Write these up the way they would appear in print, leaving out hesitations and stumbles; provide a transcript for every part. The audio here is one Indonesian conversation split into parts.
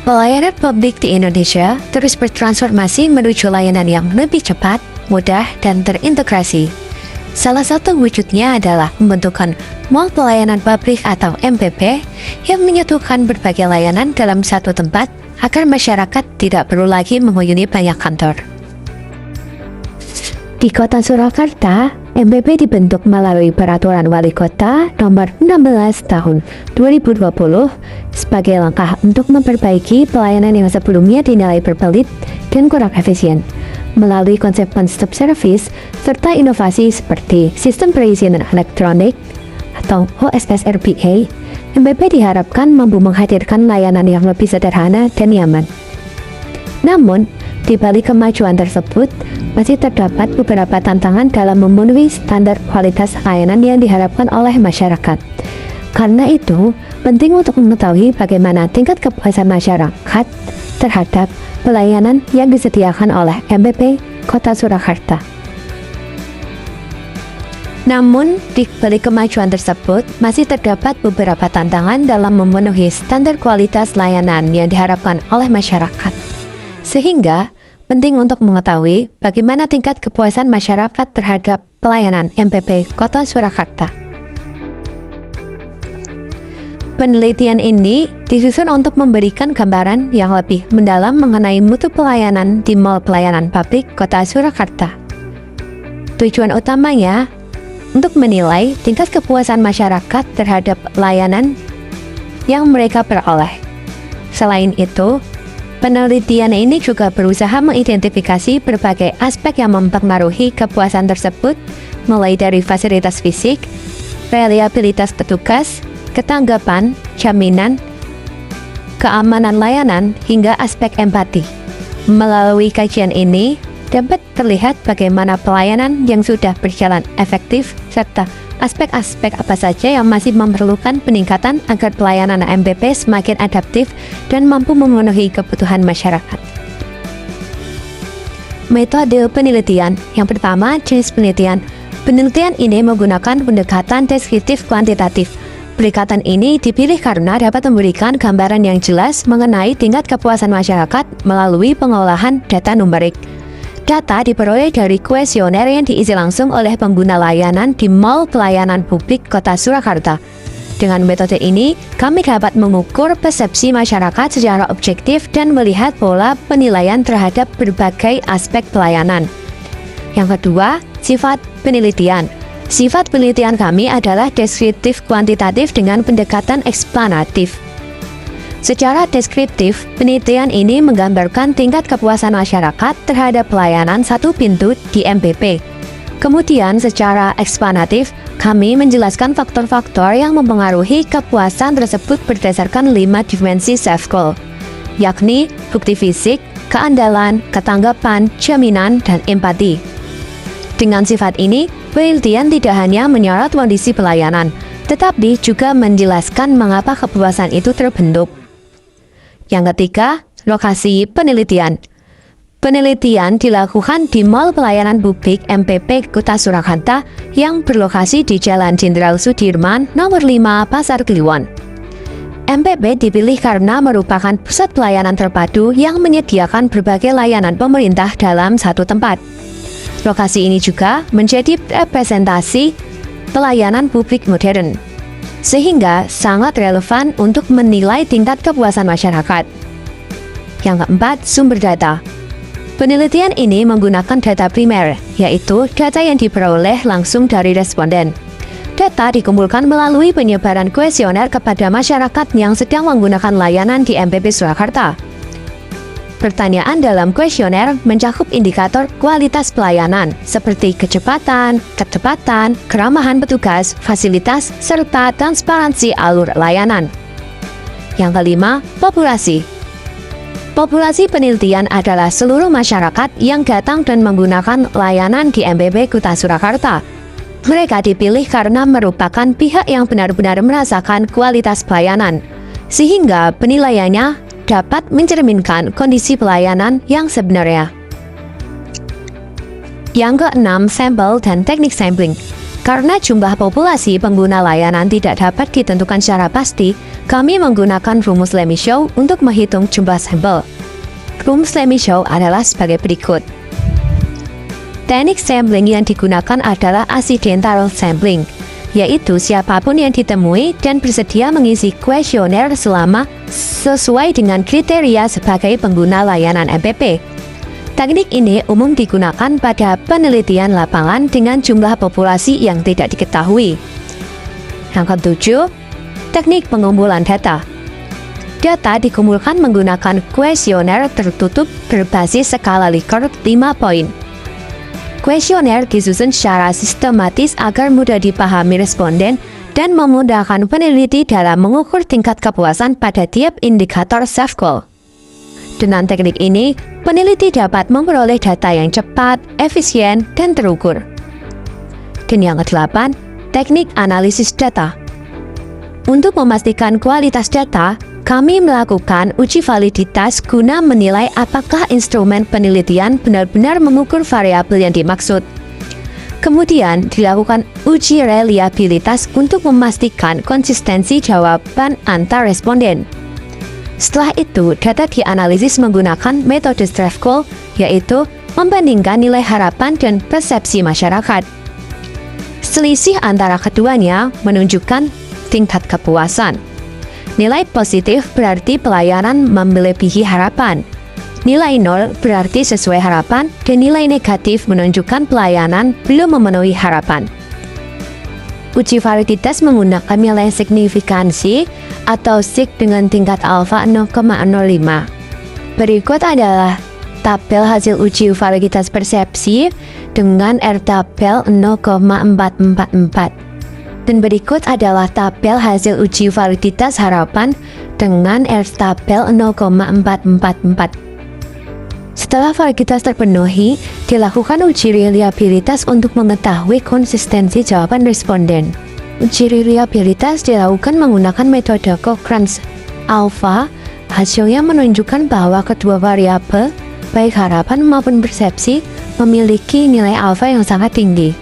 Pelayanan publik di Indonesia terus bertransformasi menuju layanan yang lebih cepat, mudah, dan terintegrasi. Salah satu wujudnya adalah pembentukan Mall Pelayanan Publik atau MPP yang menyatukan berbagai layanan dalam satu tempat agar masyarakat tidak perlu lagi menghuni banyak kantor. Di Kota Surakarta, MPP dibentuk melalui Peraturan Wali Kota Nomor 16 Tahun 2020 sebagai langkah untuk memperbaiki pelayanan yang sebelumnya dinilai berbelit dan kurang efisien. Melalui konsep one-stop service serta inovasi seperti sistem perizinan elektronik atau OSSRBA, MPP diharapkan mampu menghadirkan layanan yang lebih sederhana dan nyaman. Namun, di balik kemajuan tersebut, masih terdapat beberapa tantangan dalam memenuhi standar kualitas layanan yang diharapkan oleh masyarakat. Karena itu, penting untuk mengetahui bagaimana tingkat kepuasan masyarakat terhadap pelayanan yang disediakan oleh MPP Kota Surakarta. Namun, di balik kemajuan tersebut, masih terdapat beberapa tantangan dalam memenuhi standar kualitas layanan yang diharapkan oleh masyarakat. Sehingga, penting untuk mengetahui bagaimana tingkat kepuasan masyarakat terhadap pelayanan MPP Kota Surakarta. Penelitian ini disusun untuk memberikan gambaran yang lebih mendalam mengenai mutu pelayanan di Mall Pelayanan Publik Kota Surakarta. Tujuan utamanya untuk menilai tingkat kepuasan masyarakat terhadap layanan yang mereka peroleh. Selain itu, penelitian ini juga berusaha mengidentifikasi berbagai aspek yang mempengaruhi kepuasan tersebut, mulai dari fasilitas fisik, reliabilitas petugas, ketanggapan, jaminan, keamanan layanan, hingga aspek empati. Melalui kajian ini, dapat terlihat bagaimana pelayanan yang sudah berjalan efektif, serta aspek-aspek apa saja yang masih memerlukan peningkatan agar pelayanan MPP semakin adaptif dan mampu memenuhi kebutuhan masyarakat. Metode penelitian. Yang pertama, jenis penelitian. Penelitian ini menggunakan pendekatan deskriptif kuantitatif. Pendekatan ini dipilih karena dapat memberikan gambaran yang jelas mengenai tingkat kepuasan masyarakat melalui pengolahan data numerik. Data diperoleh dari kuesioner yang diisi langsung oleh pengguna layanan di Mall Pelayanan Publik Kota Surakarta. Dengan metode ini, kami dapat mengukur persepsi masyarakat secara objektif dan melihat pola penilaian terhadap berbagai aspek pelayanan. Yang kedua, sifat penelitian. Sifat penelitian kami adalah deskriptif kuantitatif dengan pendekatan eksplanatif. Secara deskriptif, penelitian ini menggambarkan tingkat kepuasan masyarakat terhadap pelayanan satu pintu di MPP. Kemudian, secara eksplanatif, kami menjelaskan faktor-faktor yang mempengaruhi kepuasan tersebut berdasarkan 5 dimensi self-goal, yakni bukti fisik, keandalan, ketanggapan, jaminan, dan empati. Dengan sifat ini, penelitian tidak hanya menyorot kondisi pelayanan, tetapi juga menjelaskan mengapa kepuasan itu terbentuk. Yang ketiga, lokasi penelitian. Penelitian dilakukan di Mall Pelayanan Publik MPP Kota Surakarta yang berlokasi di Jalan Jenderal Sudirman, Nomor 5, Pasar Kliwon. MPP dipilih karena merupakan pusat pelayanan terpadu yang menyediakan berbagai layanan pemerintah dalam satu tempat. Lokasi ini juga menjadi representasi pelayanan publik modern, sehingga sangat relevan untuk menilai tingkat kepuasan masyarakat. Yang keempat, sumber data. Penelitian ini menggunakan data primer, yaitu data yang diperoleh langsung dari responden. Data dikumpulkan melalui penyebaran kuesioner kepada masyarakat yang sedang menggunakan layanan di MPP Surakarta. Pertanyaan dalam kuesioner mencakup indikator kualitas pelayanan seperti kecepatan, keramahan petugas, fasilitas, serta transparansi alur layanan. Yang kelima, populasi. Populasi penelitian adalah seluruh masyarakat yang datang dan menggunakan layanan di MPP Kota Surakarta. Mereka dipilih karena merupakan pihak yang benar-benar merasakan kualitas pelayanan, sehingga penilaiannya dapat mencerminkan kondisi pelayanan yang sebenarnya. Yang keenam, sampel dan teknik sampling. Karena jumlah populasi pengguna layanan tidak dapat ditentukan secara pasti, kami menggunakan rumus Lemy-Show untuk menghitung jumlah sampel. Rumus Lemy-Show adalah sebagai berikut. Teknik sampling yang digunakan adalah accidental sampling, yaitu siapapun yang ditemui dan bersedia mengisi kuesioner selama sesuai dengan kriteria sebagai pengguna layanan MPP. Teknik ini umum digunakan pada penelitian lapangan dengan jumlah populasi yang tidak diketahui. Yang ketujuh, teknik pengumpulan data. Data dikumpulkan menggunakan kuesioner tertutup berbasis skala Likert 5 poin. Kuesioner disusun secara sistematis agar mudah dipahami responden dan memudahkan peneliti dalam mengukur tingkat kepuasan pada tiap indikator self-call. Dengan teknik ini, peneliti dapat memperoleh data yang cepat, efisien, dan terukur. Dan yang ke-8, teknik analisis data. Untuk memastikan kualitas data, kami melakukan uji validitas guna menilai apakah instrumen penelitian benar-benar mengukur variabel yang dimaksud. Kemudian dilakukan uji reliabilitas untuk memastikan konsistensi jawaban antar responden. Setelah itu, data dianalisis menggunakan metode Strathcole, yaitu membandingkan nilai harapan dan persepsi masyarakat. Selisih antara keduanya menunjukkan tingkat kepuasan. Nilai positif berarti pelayanan melebihi harapan. Nilai 0 berarti sesuai harapan, dan nilai negatif menunjukkan pelayanan belum memenuhi harapan. Uji validitas menggunakan nilai signifikansi atau SIG dengan tingkat alfa 0,05. Berikut adalah tabel hasil uji validitas persepsi dengan R-tabel 0,444. Dan berikut adalah tabel hasil uji validitas harapan dengan R-tabel 0,444. Setelah validitas terpenuhi, dilakukan uji reliabilitas untuk mengetahui konsistensi jawaban responden. Uji reliabilitas dilakukan menggunakan metode Cochrane Alpha. Hasilnya menunjukkan bahwa kedua variabel, baik harapan maupun persepsi, memiliki nilai alfa yang sangat tinggi.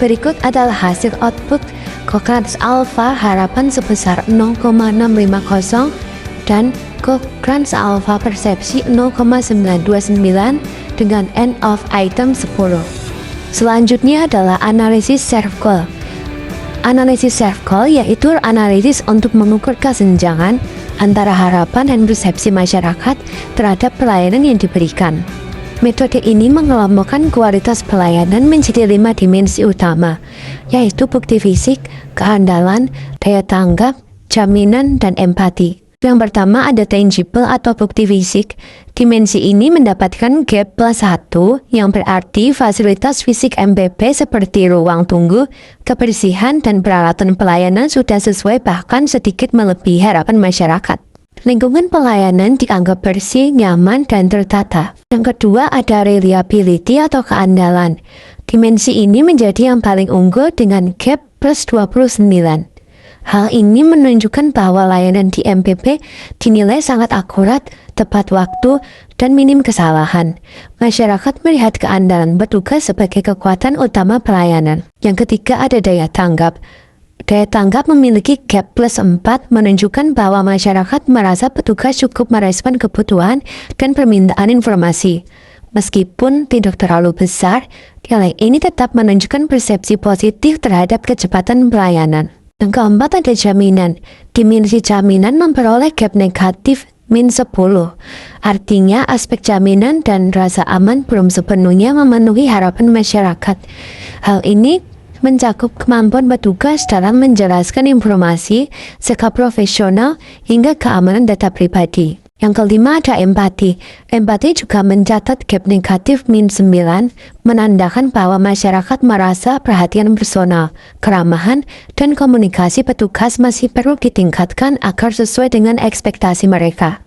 Berikut adalah hasil output Cochrane Alpha harapan sebesar 0,650 dan Cochrane Alpha persepsi 0,929 dengan N of item 10. Selanjutnya adalah analisis self-call. Analisis self-call yaitu analisis untuk mengukur kesenjangan antara harapan dan persepsi masyarakat terhadap pelayanan yang diberikan. Metode ini mengelompokkan kualitas pelayanan menjadi 5 dimensi utama, yaitu bukti fisik, keandalan, daya tanggap, jaminan, dan empati. Yang pertama ada tangible atau bukti fisik. Dimensi ini mendapatkan gap plus 1 yang berarti fasilitas fisik MPP seperti ruang tunggu, kebersihan, dan peralatan pelayanan sudah sesuai bahkan sedikit melebihi harapan masyarakat. Lingkungan pelayanan dianggap bersih, nyaman, dan tertata. Yang kedua ada reliability atau keandalan. Dimensi ini menjadi yang paling unggul dengan gap plus 29. Hal ini menunjukkan bahwa layanan di MPP dinilai sangat akurat, tepat waktu, dan minim kesalahan. Masyarakat melihat keandalan petugas sebagai kekuatan utama pelayanan. Yang ketiga ada daya tanggap. Daya tanggap memiliki gap plus 4 menunjukkan bahwa masyarakat merasa petugas cukup merespon kebutuhan dan permintaan informasi. Meskipun tidak terlalu besar, nilai ini tetap menunjukkan persepsi positif terhadap kecepatan pelayanan. Yang keempat ada jaminan. Dimensi jaminan memperoleh gap negatif min 10. Artinya aspek jaminan dan rasa aman belum sepenuhnya memenuhi harapan masyarakat. Hal ini mencakup kemampuan petugas dalam menjelaskan informasi, sikap profesional, hingga keamanan data pribadi. Yang kelima ada empati. Empati juga mencatat gap negatif min 9, menandakan bahwa masyarakat merasa perhatian personal, keramahan, dan komunikasi petugas masih perlu ditingkatkan agar sesuai dengan ekspektasi mereka.